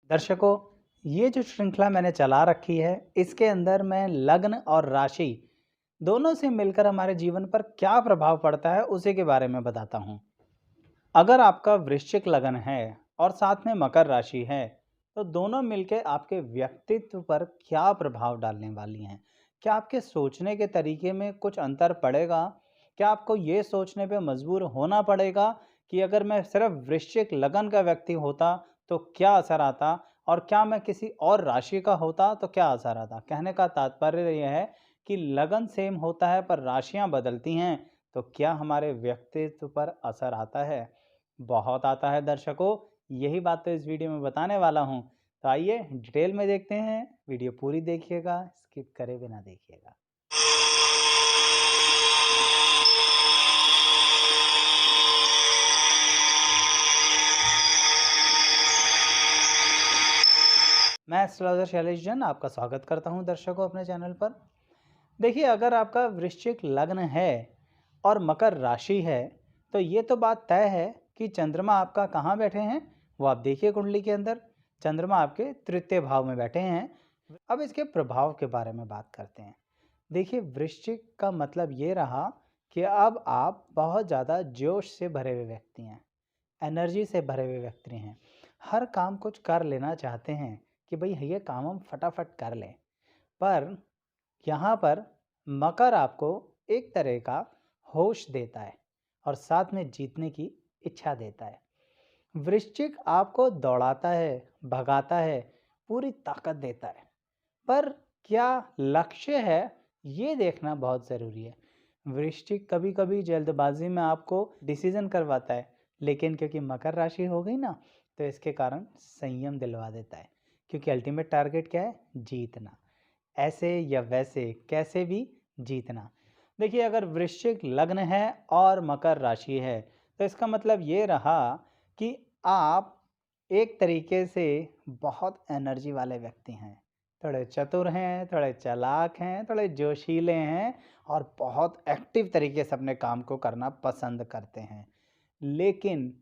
दर्शकों, ये जो श्रृंखला मैंने चला रखी है, इसके अंदर मैं लग्न और राशि दोनों से मिलकर हमारे जीवन पर क्या प्रभाव पड़ता है, उसी के बारे में बताता हूँ। अगर आपका वृश्चिक लग्न है और साथ में मकर राशि है, तो दोनों मिलके आपके व्यक्तित्व पर क्या प्रभाव डालने वाली हैं? क्या आपके सोचने के तरीके में कुछ अंतर पड़ेगा? क्या आपको ये सोचने पे मजबूर होना पड़ेगा कि अगर मैं सिर्फ वृश्चिक लग्न का व्यक्ति होता, तो क्या असर आता? और क्या मैं किसी और राशि का होता, तो क्या असर आता? कहने का तात्पर्य यह है कि लगन सेम होता है, पर राशियाँ बदलती हैं, तो क्या हमारे व्यक्तित्व पर असर आता है? बहुत आता है दर्शकों, यही बात तो इस वीडियो में बताने वाला हूँ। तो आइए डिटेल में देखते हैं, वीडियो पूरी देखिएगा, स्किप करे बिना देखिएगा। मैं एस्ट्रोलॉजर शैलेश जैन आपका स्वागत करता हूं दर्शकों अपने चैनल पर। देखिए, अगर आपका वृश्चिक लग्न है और मकर राशि है, तो ये तो बात तय है कि चंद्रमा आपका कहाँ बैठे हैं। वो आप देखिए कुंडली के अंदर, चंद्रमा आपके तृतीय भाव में बैठे हैं। अब इसके प्रभाव के बारे में बात करते हैं। देखिए, वृश्चिक का मतलब ये रहा कि अब आप बहुत ज़्यादा जोश से भरे हुए व्यक्ति हैं, एनर्जी से भरे हुए व्यक्ति हैं। हर काम कुछ कर लेना चाहते हैं कि भाई ये काम हम फटाफट कर लें। पर यहाँ पर मकर आपको एक तरह का होश देता है और साथ में जीतने की इच्छा देता है। वृश्चिक आपको दौड़ाता है, भगाता है, पूरी ताकत देता है। पर क्या लक्ष्य है, ये देखना बहुत ज़रूरी है। वृश्चिक कभी कभी जल्दबाजी में आपको डिसीजन करवाता है, लेकिन क्योंकि मकर राशि हो गई ना, तो इसके कारण संयम दिलवा देता है। क्योंकि अल्टीमेट टारगेट क्या है? जीतना। ऐसे या वैसे कैसे भी जीतना। देखिए, अगर वृश्चिक लग्न है और मकर राशि है, तो इसका मतलब ये रहा कि आप एक तरीके से बहुत एनर्जी वाले व्यक्ति हैं। थोड़े चतुर हैं, थोड़े चालाक हैं, थोड़े जोशीले हैं और बहुत एक्टिव तरीके से अपने काम को करना पसंद करते हैं। लेकिन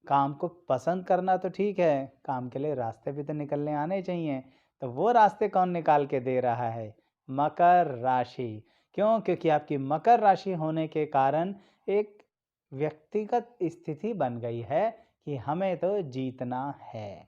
काम को पसंद करना तो ठीक है, काम के लिए रास्ते भी तो निकलने आने चाहिए। तो वो रास्ते कौन निकाल के दे रहा है? मकर राशि। क्यों? क्योंकि आपकी मकर राशि होने के कारण एक व्यक्तिगत स्थिति बन गई है कि हमें तो जीतना है।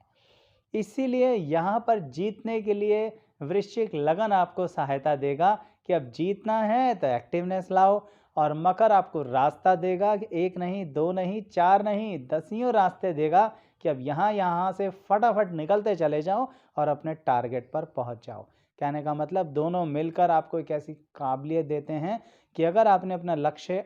इसीलिए यहाँ पर जीतने के लिए वृश्चिक लगन आपको सहायता देगा कि अब जीतना है तो एक्टिवनेस लाओ। और मकर आपको रास्ता देगा कि एक नहीं, दो नहीं, चार नहीं, दसियों रास्ते देगा कि अब यहाँ यहाँ से फटाफट निकलते चले जाओ और अपने टारगेट पर पहुँच जाओ। कहने का मतलब दोनों मिलकर आपको एक ऐसी काबिलियत देते हैं कि अगर आपने अपना लक्ष्य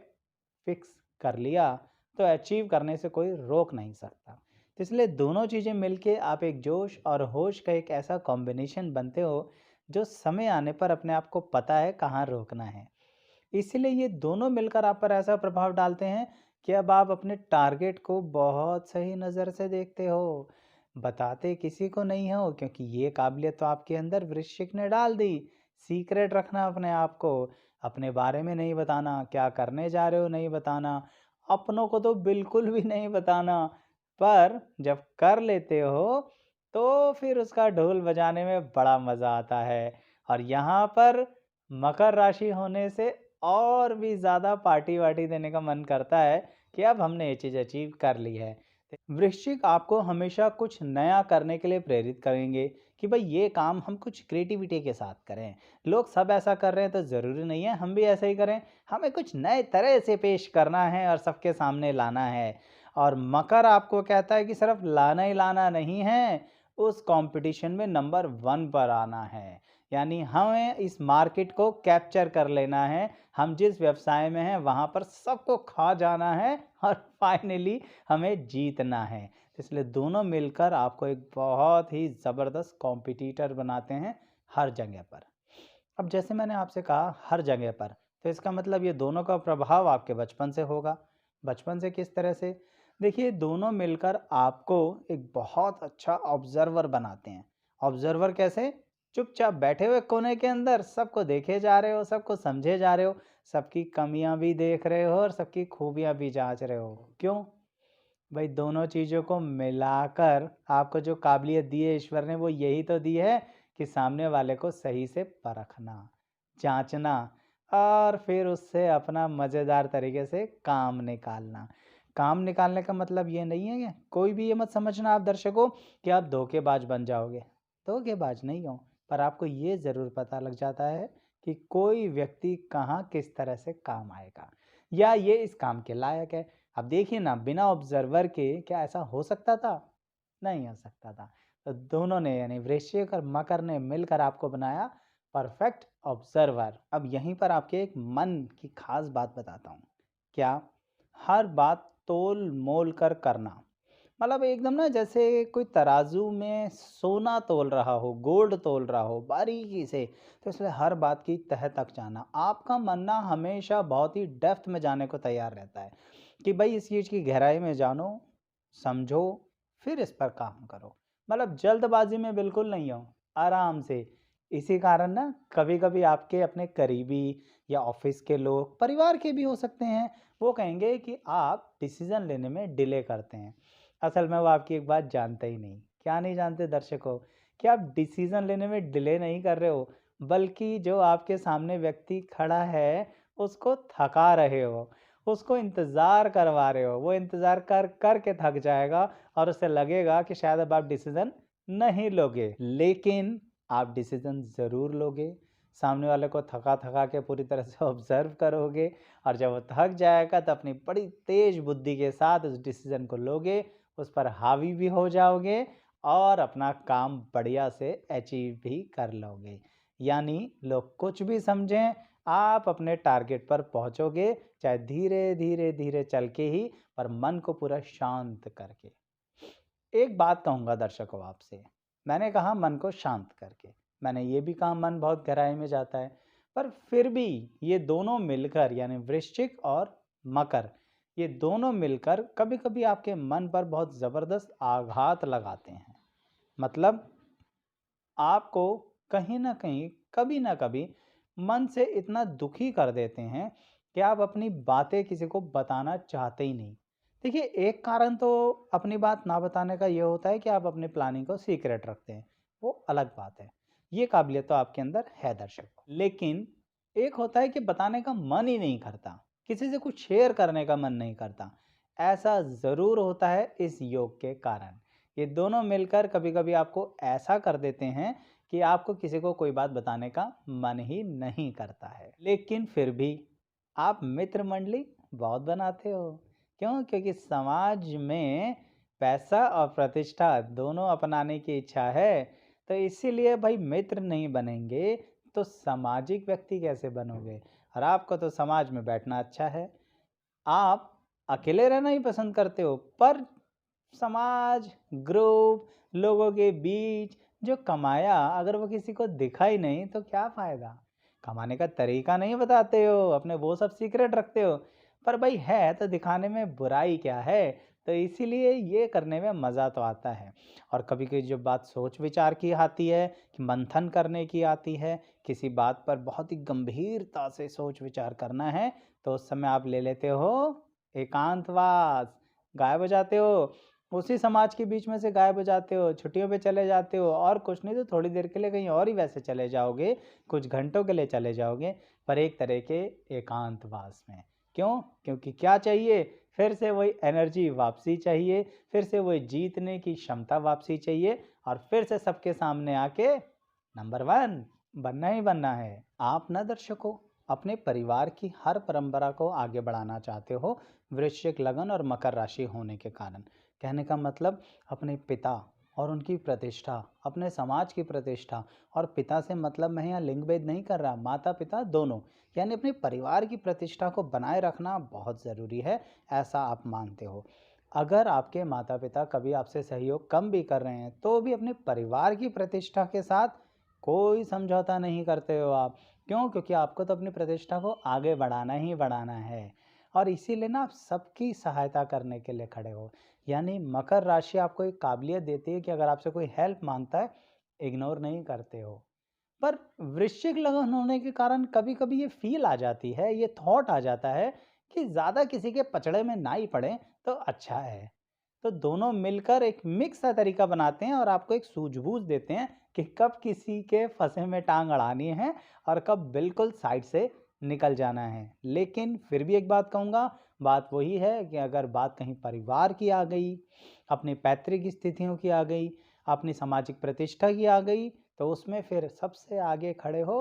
फिक्स कर लिया, तो अचीव करने से कोई रोक नहीं सकता। तो इसलिए दोनों चीज़ें मिलके आप एक जोश और होश का एक ऐसा कॉम्बिनेशन बनते हो, जो समय आने पर अपने आप को पता है कहाँ रोकना है। इसीलिए ये दोनों मिलकर आप पर ऐसा प्रभाव डालते हैं कि अब आप अपने टारगेट को बहुत सही नज़र से देखते हो। बताते किसी को नहीं हो, क्योंकि ये काबिलियत तो आपके अंदर वृश्चिक ने डाल दी। सीक्रेट रखना अपने आप को, अपने बारे में नहीं बताना, क्या करने जा रहे हो नहीं बताना, अपनों को तो बिल्कुल भी नहीं बताना। पर जब कर लेते हो, तो फिर उसका ढोल बजाने में बड़ा मज़ा आता है। और यहाँ पर मकर राशि होने से और भी ज़्यादा पार्टी वार्टी देने का मन करता है कि अब हमने ये चीज़ अचीव कर ली है। वृश्चिक आपको हमेशा कुछ नया करने के लिए प्रेरित करेंगे कि भाई ये काम हम कुछ क्रिएटिविटी के साथ करें। लोग सब ऐसा कर रहे हैं तो ज़रूरी नहीं है हम भी ऐसा ही करें। हमें कुछ नए तरह से पेश करना है और सबके सामने लाना है। और मकर आपको कहता है कि सिर्फ लाना ही लाना नहीं है, उस कंपटीशन में नंबर 1 पर आना है। यानी हमें इस मार्केट को कैप्चर कर लेना है। हम जिस व्यवसाय में हैं वहाँ पर सबको खा जाना है और फाइनली हमें जीतना है। तो इसलिए दोनों मिलकर आपको एक बहुत ही ज़बरदस्त कॉम्पिटिटर बनाते हैं हर जगह पर। अब जैसे मैंने आपसे कहा हर जगह पर, तो इसका मतलब ये दोनों का प्रभाव आपके बचपन से होगा। बचपन से किस तरह से? देखिए, दोनों मिलकर आपको एक बहुत अच्छा ऑब्जर्वर बनाते हैं। ऑब्जर्वर कैसे? चुपचाप बैठे हुए कोने के अंदर सबको देखे जा रहे हो, सबको समझे जा रहे हो, सबकी कमियां भी देख रहे हो और सबकी खूबियां भी जांच रहे हो। क्यों? भाई दोनों चीज़ों को मिलाकर आपको जो काबिलियत दी है ईश्वर ने, वो यही तो दी है कि सामने वाले को सही से परखना, जांचना और फिर उससे अपना मज़ेदार तरीके से काम निकालना। काम निकालने का मतलब ये नहीं है कि कोई भी ये मत समझना आप दर्शकों कि आप धोखेबाज बन जाओगे। धोखेबाज नहीं हो, पर आपको ये ज़रूर पता लग जाता है कि कोई व्यक्ति कहाँ किस तरह से काम आएगा या ये इस काम के लायक है। अब देखिए ना, बिना ऑब्जर्वर के क्या ऐसा हो सकता था? नहीं हो सकता था। तो दोनों ने यानी वृश्चिक और मकर ने मिलकर आपको बनाया परफेक्ट ऑब्जर्वर। अब यहीं पर आपके एक मन की खास बात बताता हूँ। क्या? हर बात तोल मोल कर करना। मतलब एकदम ना जैसे कोई तराजू में सोना तोल रहा हो, गोल्ड तोल रहा हो बारीकी से, तो इसलिए हर बात की तह तक जाना। आपका मन ना हमेशा बहुत ही डेप्थ में जाने को तैयार रहता है कि भाई इस चीज़ की गहराई में जानो, समझो, फिर इस पर काम करो। मतलब जल्दबाजी में बिल्कुल नहीं हो, आराम से। इसी कारण ना कभी-कभी आपके अपने करीबी या ऑफिस के लोग, परिवार के भी हो सकते हैं, वो कहेंगे कि आप डिसीज़न लेने में डिले करते हैं। असल में वो आपकी एक बात जानते ही नहीं। क्या नहीं जानते दर्शकों? कि आप डिसीज़न लेने में डिले नहीं कर रहे हो, बल्कि जो आपके सामने व्यक्ति खड़ा है, उसको थका रहे हो, उसको इंतज़ार करवा रहे हो। वो इंतज़ार कर के थक जाएगा और उसे लगेगा कि शायद अब आप डिसीज़न नहीं लोगे। लेकिन आप डिसीज़न ज़रूर लोगे। सामने वाले को थका-थका के पूरी तरह से ऑब्ज़र्व करोगे और जब वो थक जाएगा तो अपनी बड़ी तेज़ बुद्धि के साथ उस डिसीज़न को लोगे, उस पर हावी भी हो जाओगे और अपना काम बढ़िया से अचीव भी कर लोगे। यानी लोग कुछ भी समझें, आप अपने टारगेट पर पहुँचोगे, चाहे धीरे-धीरे चल के ही, पर मन को पूरा शांत करके। एक बात कहूँगा दर्शकों आपसे, मैंने कहा मन को शांत करके, मैंने ये भी कहा मन बहुत गहराई में जाता है, पर फिर भी ये दोनों मिलकर यानी वृश्चिक और मकर, ये दोनों मिलकर कभी-कभी आपके मन पर बहुत ज़बरदस्त आघात लगाते हैं। मतलब आपको कहीं न कहीं, कभी न कभी मन से इतना दुखी कर देते हैं कि आप अपनी बातें किसी को बताना चाहते ही नहीं। देखिए, एक कारण तो अपनी बात ना बताने का ये होता है कि आप अपनी प्लानिंग को सीक्रेट रखते हैं, वो अलग बात है। ये काबिलियत तो आपके अंदर है दर्शकों। लेकिन एक होता है कि बताने का मन ही नहीं करता, किसी से कुछ शेयर करने का मन नहीं करता। ऐसा ज़रूर होता है इस योग के कारण। ये दोनों मिलकर कभी-कभी आपको ऐसा कर देते हैं कि आपको किसी को कोई बात बताने का मन ही नहीं करता है। लेकिन फिर भी आप मित्र मंडली बहुत बनाते हो। क्यों? क्योंकि समाज में पैसा और प्रतिष्ठा दोनों अपनाने की इच्छा है, तो इसीलिए भाई मित्र नहीं बनेंगे तो सामाजिक व्यक्ति कैसे बनोगे? और आपको तो समाज में बैठना अच्छा है। आप अकेले रहना ही पसंद करते हो, पर समाज, ग्रुप, लोगों के बीच जो कमाया अगर वो किसी को दिखा ही नहीं तो क्या फ़ायदा? कमाने का तरीका नहीं बताते हो, अपने वो सब सीक्रेट रखते हो। पर भाई है तो दिखाने में बुराई क्या है? तो इसीलिए ये करने में मज़ा तो आता है। और कभी-कभी जो बात सोच-विचार की आती है, कि मंथन करने की आती है, किसी बात पर बहुत ही गंभीरता से सोच-विचार करना है, तो उस समय आप ले लेते हो एकांतवास, गायब हो जाते हो। उसी समाज के बीच में से गायब हो जाते हो, छुट्टियों पे चले जाते हो और कुछ नहीं तो थोड़ी देर के लिए कहीं और ही वैसे चले जाओगे, कुछ घंटों के लिए चले जाओगे, पर एक तरह के एकांतवास में। क्यों? क्योंकि क्या चाहिए? फिर से वही एनर्जी वापसी चाहिए, फिर से वही जीतने की क्षमता वापसी चाहिए और फिर से सबके सामने आके नंबर 1 बनना ही बनना है। आप ना दर्शकों, अपने परिवार की हर परंपरा को आगे बढ़ाना चाहते हो, वृश्चिक लगन और मकर राशि होने के कारण। कहने का मतलब अपने पिता और उनकी प्रतिष्ठा, अपने समाज की प्रतिष्ठा, और पिता से मतलब मैं यहाँ लिंग भेद नहीं कर रहा, माता-पिता दोनों, यानी अपने परिवार की प्रतिष्ठा को बनाए रखना बहुत ज़रूरी है, ऐसा आप मानते हो। अगर आपके माता-पिता कभी आपसे सहयोग कम भी कर रहे हैं, तो भी अपने परिवार की प्रतिष्ठा के साथ कोई समझौता नहीं करते हो आप। क्यों? क्योंकि आपको तो अपनी प्रतिष्ठा को आगे बढ़ाना ही बढ़ाना है और इसीलिए ना आप सबकी सहायता करने के लिए खड़े हो। यानी मकर राशि आपको एक काबिलियत देती है कि अगर आपसे कोई हेल्प माँगता है, इग्नोर नहीं करते हो। पर वृश्चिक लगन होने के कारण कभी-कभी ये फ़ील आ जाती है, ये थॉट आ जाता है कि ज़्यादा किसी के पचड़े में ना ही पड़ें तो अच्छा है। तो दोनों मिलकर एक मिक्स सा तरीका बनाते हैं और आपको एक सूझबूझ देते हैं कि कब किसी के फंसे में टांग अड़ानी है और कब बिल्कुल साइड से निकल जाना है। लेकिन फिर भी एक बात कहूँगा, बात वही है कि अगर बात कहीं परिवार की आ गई, अपनी पैतृक स्थितियों की आ गई, अपनी सामाजिक प्रतिष्ठा की आ गई, तो उसमें फिर सबसे आगे खड़े हो,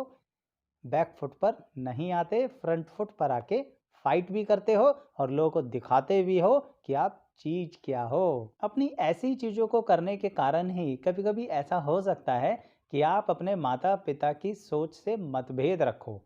बैक फुट पर नहीं आते, फ्रंट फुट पर आके फाइट भी करते हो और लोगों को दिखाते भी हो कि आप चीज क्या हो। अपनी ऐसी चीजों को करने के कारण ही कभी कभी ऐसा हो सकता है कि आप अपने माता पिता की सोच से मतभेद रखो,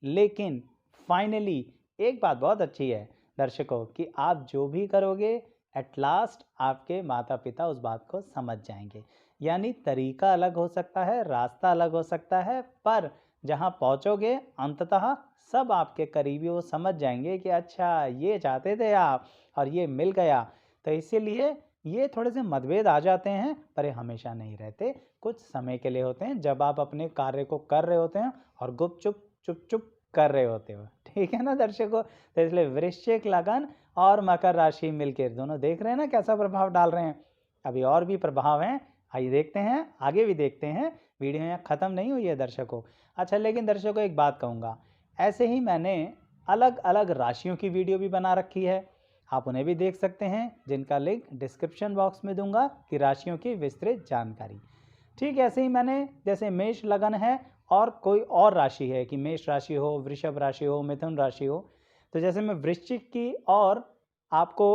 लेकिन फाइनली एक बात बहुत अच्छी है दर्शकों कि आप जो भी करोगे एट लास्ट आपके माता पिता उस बात को समझ जाएंगे। यानी तरीका अलग हो सकता है, रास्ता अलग हो सकता है, पर जहाँ पहुँचोगे अंततः सब आपके करीबी वो समझ जाएंगे कि अच्छा ये चाहते थे आप और ये मिल गया। तो इसीलिए ये थोड़े से मतभेद आ जाते हैं, पर ये हमेशा नहीं रहते, कुछ समय के लिए होते हैं जब आप अपने कार्य को कर रहे होते हैं और गुपचुप चुप चुप कर रहे होते हो। ठीक है ना दर्शकों? तो इसलिए वृश्चिक लगन और मकर राशि मिलकर दोनों देख रहे हैं ना कैसा प्रभाव डाल रहे हैं। अभी और भी प्रभाव हैं, आइए देखते हैं, आगे भी देखते हैं। वीडियो यहाँ ख़त्म नहीं हुई है दर्शकों। अच्छा, लेकिन दर्शकों एक बात कहूँगा, ऐसे ही मैंने अलग अलग राशियों की वीडियो भी बना रखी है, आप उन्हें भी देख सकते हैं, जिनका लिंक डिस्क्रिप्शन बॉक्स में दूंगा कि राशियों की विस्तृत जानकारी। ठीक ऐसे ही मैंने जैसे मेष लगन है और कोई और राशि है कि मेष राशि हो, वृषभ राशि हो, मिथुन राशि हो, तो जैसे मैं वृश्चिक की और आपको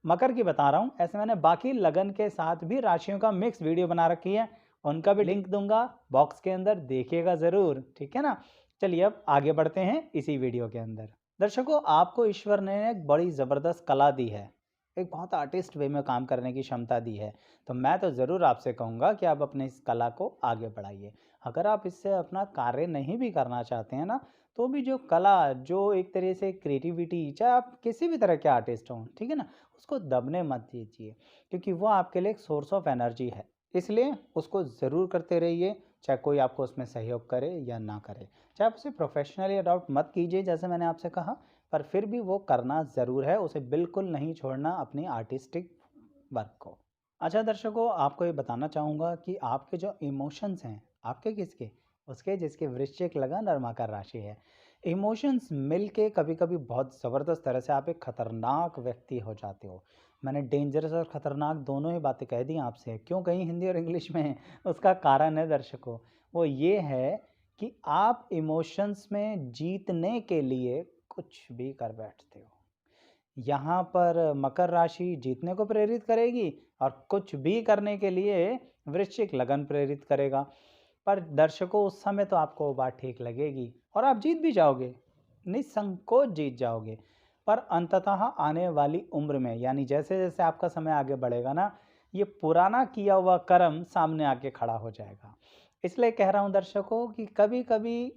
मकर की बता रहा हूँ, ऐसे मैंने बाकी लगन के साथ भी राशियों का मिक्स वीडियो बना रखी है, उनका भी लिंक दूंगा बॉक्स के अंदर, देखिएगा ज़रूर। ठीक है ना? चलिए अब आगे बढ़ते हैं इसी वीडियो के अंदर। दर्शकों, आपको ईश्वर ने एक बड़ी ज़बरदस्त कला दी है, एक बहुत आर्टिस्ट वे में काम करने की क्षमता दी है। तो मैं तो ज़रूर आपसे कहूँगा कि आप अपने इस कला को आगे बढ़ाइए। अगर आप इससे अपना कार्य नहीं भी करना चाहते हैं ना, तो भी जो कला, जो एक तरह से क्रिएटिविटी, चाहे आप किसी भी तरह के आर्टिस्ट हों, ठीक है ना, उसको दबने मत दीजिए, क्योंकि वो आपके लिए एक सोर्स ऑफ एनर्जी है। इसलिए उसको ज़रूर करते रहिए, चाहे कोई आपको उसमें सहयोग करे या ना करे। चाहे आप उसे प्रोफेशनली अडॉप्ट मत कीजिए जैसे मैंने आपसे कहा, पर फिर भी वो करना ज़रूर है, उसे बिल्कुल नहीं छोड़ना अपनी आर्टिस्टिक वर्क को। अच्छा दर्शकों, आपको ये बताना चाहूँगा कि आपके जो इमोशंस हैं, आपके किसके? उसके जिसके वृश्चिक लगन और मकर राशि है। इमोशंस मिल के कभी कभी बहुत ज़बरदस्त तरह से आप एक खतरनाक व्यक्ति हो जाते हो। मैंने डेंजरस और ख़तरनाक दोनों ही बातें कह दी आपसे, क्यों कहीं हिंदी और इंग्लिश में? उसका कारण है दर्शकों, वो ये है कि आप इमोशंस में जीतने के लिए कुछ भी कर बैठते हो। यहाँ पर मकर राशि जीतने को प्रेरित करेगी और कुछ भी करने के लिए वृश्चिक लगन प्रेरित करेगा। पर दर्शकों, उस समय तो आपको वो बात ठीक लगेगी और आप जीत भी जाओगे, निसंकोच जीत जाओगे। पर अंततः आने वाली उम्र में, यानी जैसे जैसे आपका समय आगे बढ़ेगा ना, ये पुराना किया हुआ कर्म सामने आके खड़ा हो जाएगा। इसलिए कह रहा हूँ दर्शकों कि कभी कभी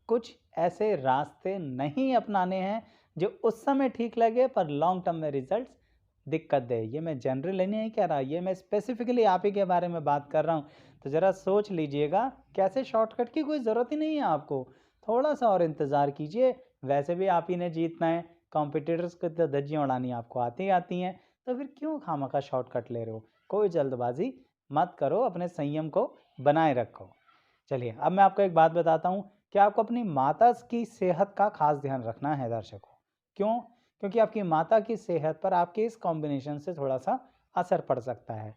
कुछ ऐसे रास्ते नहीं अपनाने हैं जो उस समय ठीक लगे पर लॉन्ग टर्म में रिजल्ट्स दिक्कत दे। ये मैं जनरली नहीं कह रहा, ये मैं स्पेसिफिकली आप ही के बारे में बात कर रहा हूँ। तो ज़रा सोच लीजिएगा, कैसे शॉर्टकट की कोई ज़रूरत ही नहीं है आपको, थोड़ा सा और इंतज़ार कीजिए। वैसे भी आप ही ने जीतना है, कॉम्पिटिटर्स को तो धज्जियाँ उड़ानी आपको आती आती हैं, तो फिर क्यों खामखा शॉर्टकट ले रहे हो? कोई जल्दबाजी मत करो, अपने संयम को बनाए रखो। चलिए अब मैं आपको एक बात बताता हूँ कि आपको अपनी माता की सेहत का खास ध्यान रखना है दर्शकों। क्यों? क्योंकि आपकी माता की सेहत पर आपके इस कॉम्बिनेशन से थोड़ा सा असर पड़ सकता है।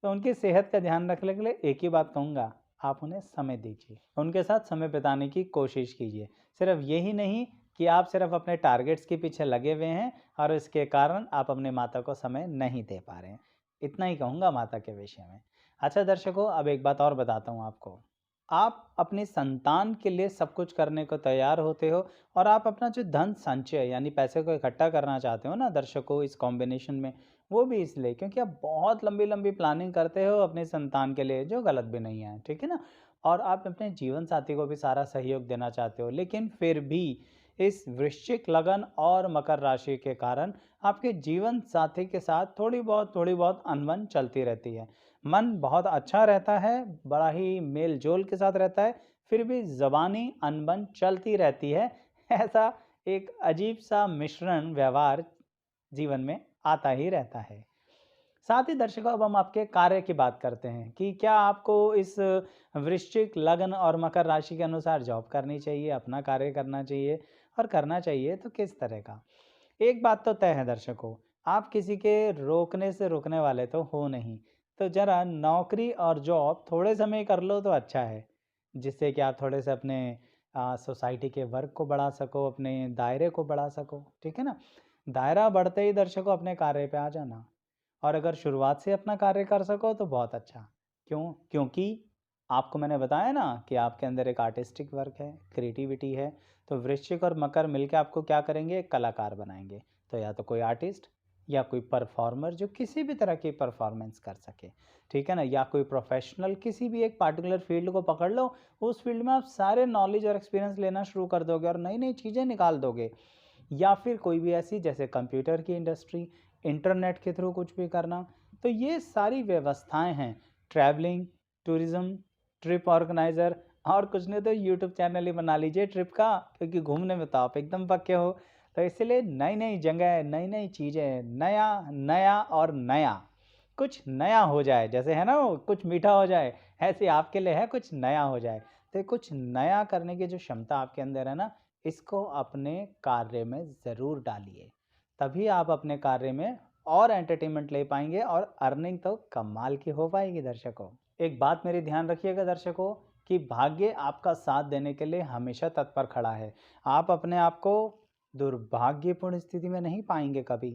तो उनकी सेहत का ध्यान रखने के लिए एक ही बात कहूँगा, आप उन्हें समय दीजिए, उनके साथ समय बिताने की कोशिश कीजिए। सिर्फ यही नहीं कि आप सिर्फ अपने टारगेट्स के पीछे लगे हुए हैं और इसके कारण आप अपने माता को समय नहीं दे पा रहे हैं। इतना ही कहूँगा माता के विषय में। अच्छा दर्शकों, अब एक बात और बताता हूँ आपको। आप अपने संतान के लिए सब कुछ करने को तैयार होते हो और आप अपना जो धन संचय यानी पैसे को इकट्ठा करना चाहते हो ना दर्शकों, इस कॉम्बिनेशन में, वो भी इसलिए क्योंकि आप बहुत लंबी लंबी प्लानिंग करते हो अपने संतान के लिए, जो गलत भी नहीं है, ठीक है ना? और आप अपने जीवन साथी को भी सारा सहयोग देना चाहते हो, लेकिन फिर भी इस वृश्चिक लगन और मकर राशि के कारण आपके जीवन साथी के साथ थोड़ी बहुत अनबन चलती रहती है। मन बहुत अच्छा रहता है, बड़ा ही मेल जोल के साथ रहता है, फिर भी ज़बानी अनबन चलती रहती है। ऐसा एक अजीब सा मिश्रण व्यवहार जीवन में आता ही रहता है। साथ ही दर्शकों अब हम आपके कार्य की बात करते हैं कि क्या आपको इस वृश्चिक, लग्न और मकर राशि के अनुसार जॉब करनी चाहिए, अपना कार्य करना चाहिए और करना चाहिए तो किस तरह का? एक बात तो तय है दर्शकों, आप किसी के रोकने से रुकने वाले तो हो नहीं। तो ज़रा नौकरी और जॉब थोड़े समय कर लो तो अच्छा है, जिससे कि आप थोड़े से अपने सोसाइटी के वर्क को बढ़ा सको, अपने दायरे को बढ़ा सको, ठीक है ना? दायरा बढ़ते ही दर्शकों अपने कार्य पे आ जाना। और अगर शुरुआत से अपना कार्य कर सको तो बहुत अच्छा। क्यों? क्योंकि आपको मैंने बताया ना कि आपके अंदर एक आर्टिस्टिक वर्क है, क्रिएटिविटी है, तो वृश्चिक और मकर मिलके आपको क्या करेंगे? एक कलाकार बनाएँगे। तो या तो कोई आर्टिस्ट या कोई परफॉर्मर जो किसी भी तरह की परफॉर्मेंस कर सके, ठीक है ना? या कोई प्रोफ़ेशनल किसी भी एक पार्टिकुलर फ़ील्ड को पकड़ लो, उस फ़ील्ड में आप सारे नॉलेज और एक्सपीरियंस लेना शुरू कर दोगे और नई-नई चीज़ें निकाल दोगे। या फिर कोई भी ऐसी जैसे कंप्यूटर की इंडस्ट्री, इंटरनेट के थ्रू कुछ भी करना। तो ये सारी व्यवस्थाएँ हैं, ट्रैवलिंग, टूरिज़्म, ट्रिप ऑर्गेनाइज़र और कुछ नहीं तो यूट्यूब चैनल ही बना लीजिए ट्रिप का, क्योंकि घूमने में तो आप एकदम पक्के हो। तो इसीलिए नई-नई जगह, नई-नई चीज़ें, नया, नया और नया, कुछ नया हो जाए, जैसे है ना वो कुछ मीठा हो जाए, ऐसे आपके लिए है कुछ नया हो जाए। तो कुछ नया करने की जो क्षमता आपके अंदर है ना, इसको अपने कार्य में ज़रूर डालिए। तभी आप अपने कार्य में और एंटरटेनमेंट ले पाएँगे और अर्निंग तो कमाल की हो पाएगी दर्शकों। एक बात मेरी ध्यान रखिएगा दर्शकों कि भाग्य आपका साथ देने के लिए हमेशा तत्पर खड़ा है। आप अपने आप को दुर्भाग्यपूर्ण स्थिति में नहीं पाएँगे कभी।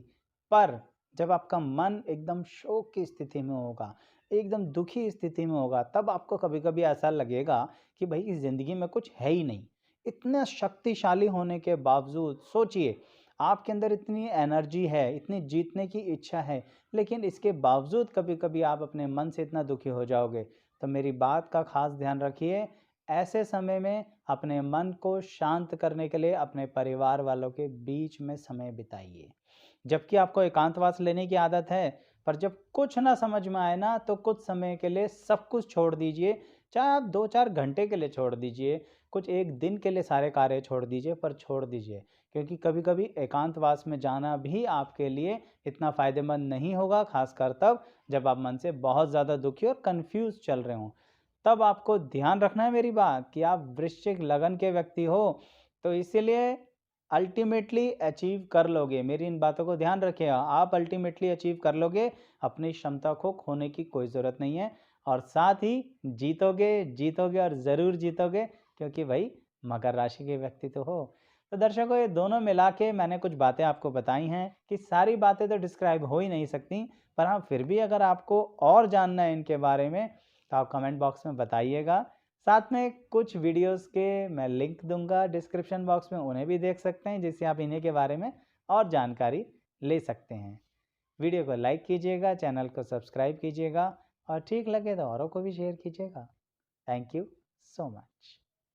पर जब आपका मन एकदम शोक की स्थिति में होगा, एकदम दुखी स्थिति में होगा, तब आपको कभी-कभी ऐसा लगेगा कि भई इस ज़िंदगी में कुछ है ही नहीं। इतना शक्तिशाली होने के बावजूद सोचिए, आपके अंदर इतनी एनर्जी है, इतनी जीतने की इच्छा है, लेकिन इसके बावजूद कभी-कभी आप अपने मन से इतना दुखी हो जाओगे। तो मेरी बात का ख़ास ध्यान रखिए, ऐसे समय में अपने मन को शांत करने के लिए अपने परिवार वालों के बीच में समय बिताइए। जबकि आपको एकांतवास लेने की आदत है, पर जब कुछ ना समझ में आए ना, तो कुछ समय के लिए सब कुछ छोड़ दीजिए। चाहे आप 2-4 घंटे के लिए छोड़ दीजिए, कुछ 1 दिन के लिए सारे कार्य छोड़ दीजिए, पर छोड़ दीजिए। क्योंकि कभी-कभी एकांतवास में जाना भी आपके लिए इतना फ़ायदेमंद नहीं होगा, ख़ासकर तब जब आप मन से बहुत ज़्यादा दुखी और कन्फ्यूज़ चल रहे हों। तब आपको ध्यान रखना है मेरी बात कि आप वृश्चिक लगन के व्यक्ति हो, तो इसीलिए अल्टीमेटली अचीव कर लोगे। मेरी इन बातों को ध्यान रखिएगा, आप अल्टीमेटली अचीव कर लोगे, अपनी क्षमता को खोने की कोई ज़रूरत नहीं है और साथ ही जीतोगे, जीतोगे और ज़रूर जीतोगे क्योंकि भई मकर राशि के व्यक्ति तो हो। तो दर्शकों ये दोनों मिला के मैंने कुछ बातें आपको बताई हैं कि सारी बातें तो डिस्क्राइब हो ही नहीं सकती, पर हाँ, फिर भी अगर आपको और जानना है इनके बारे में, तो आप कमेंट बॉक्स में बताइएगा। साथ में कुछ वीडियोस के मैं लिंक दूँगा डिस्क्रिप्शन बॉक्स में, उन्हें भी देख सकते हैं, जिससे आप इन्हीं के बारे में और जानकारी ले सकते हैं। वीडियो को लाइक कीजिएगा, चैनल को सब्सक्राइब कीजिएगा और ठीक लगे तो औरों को भी शेयर कीजिएगा। Thank you so much.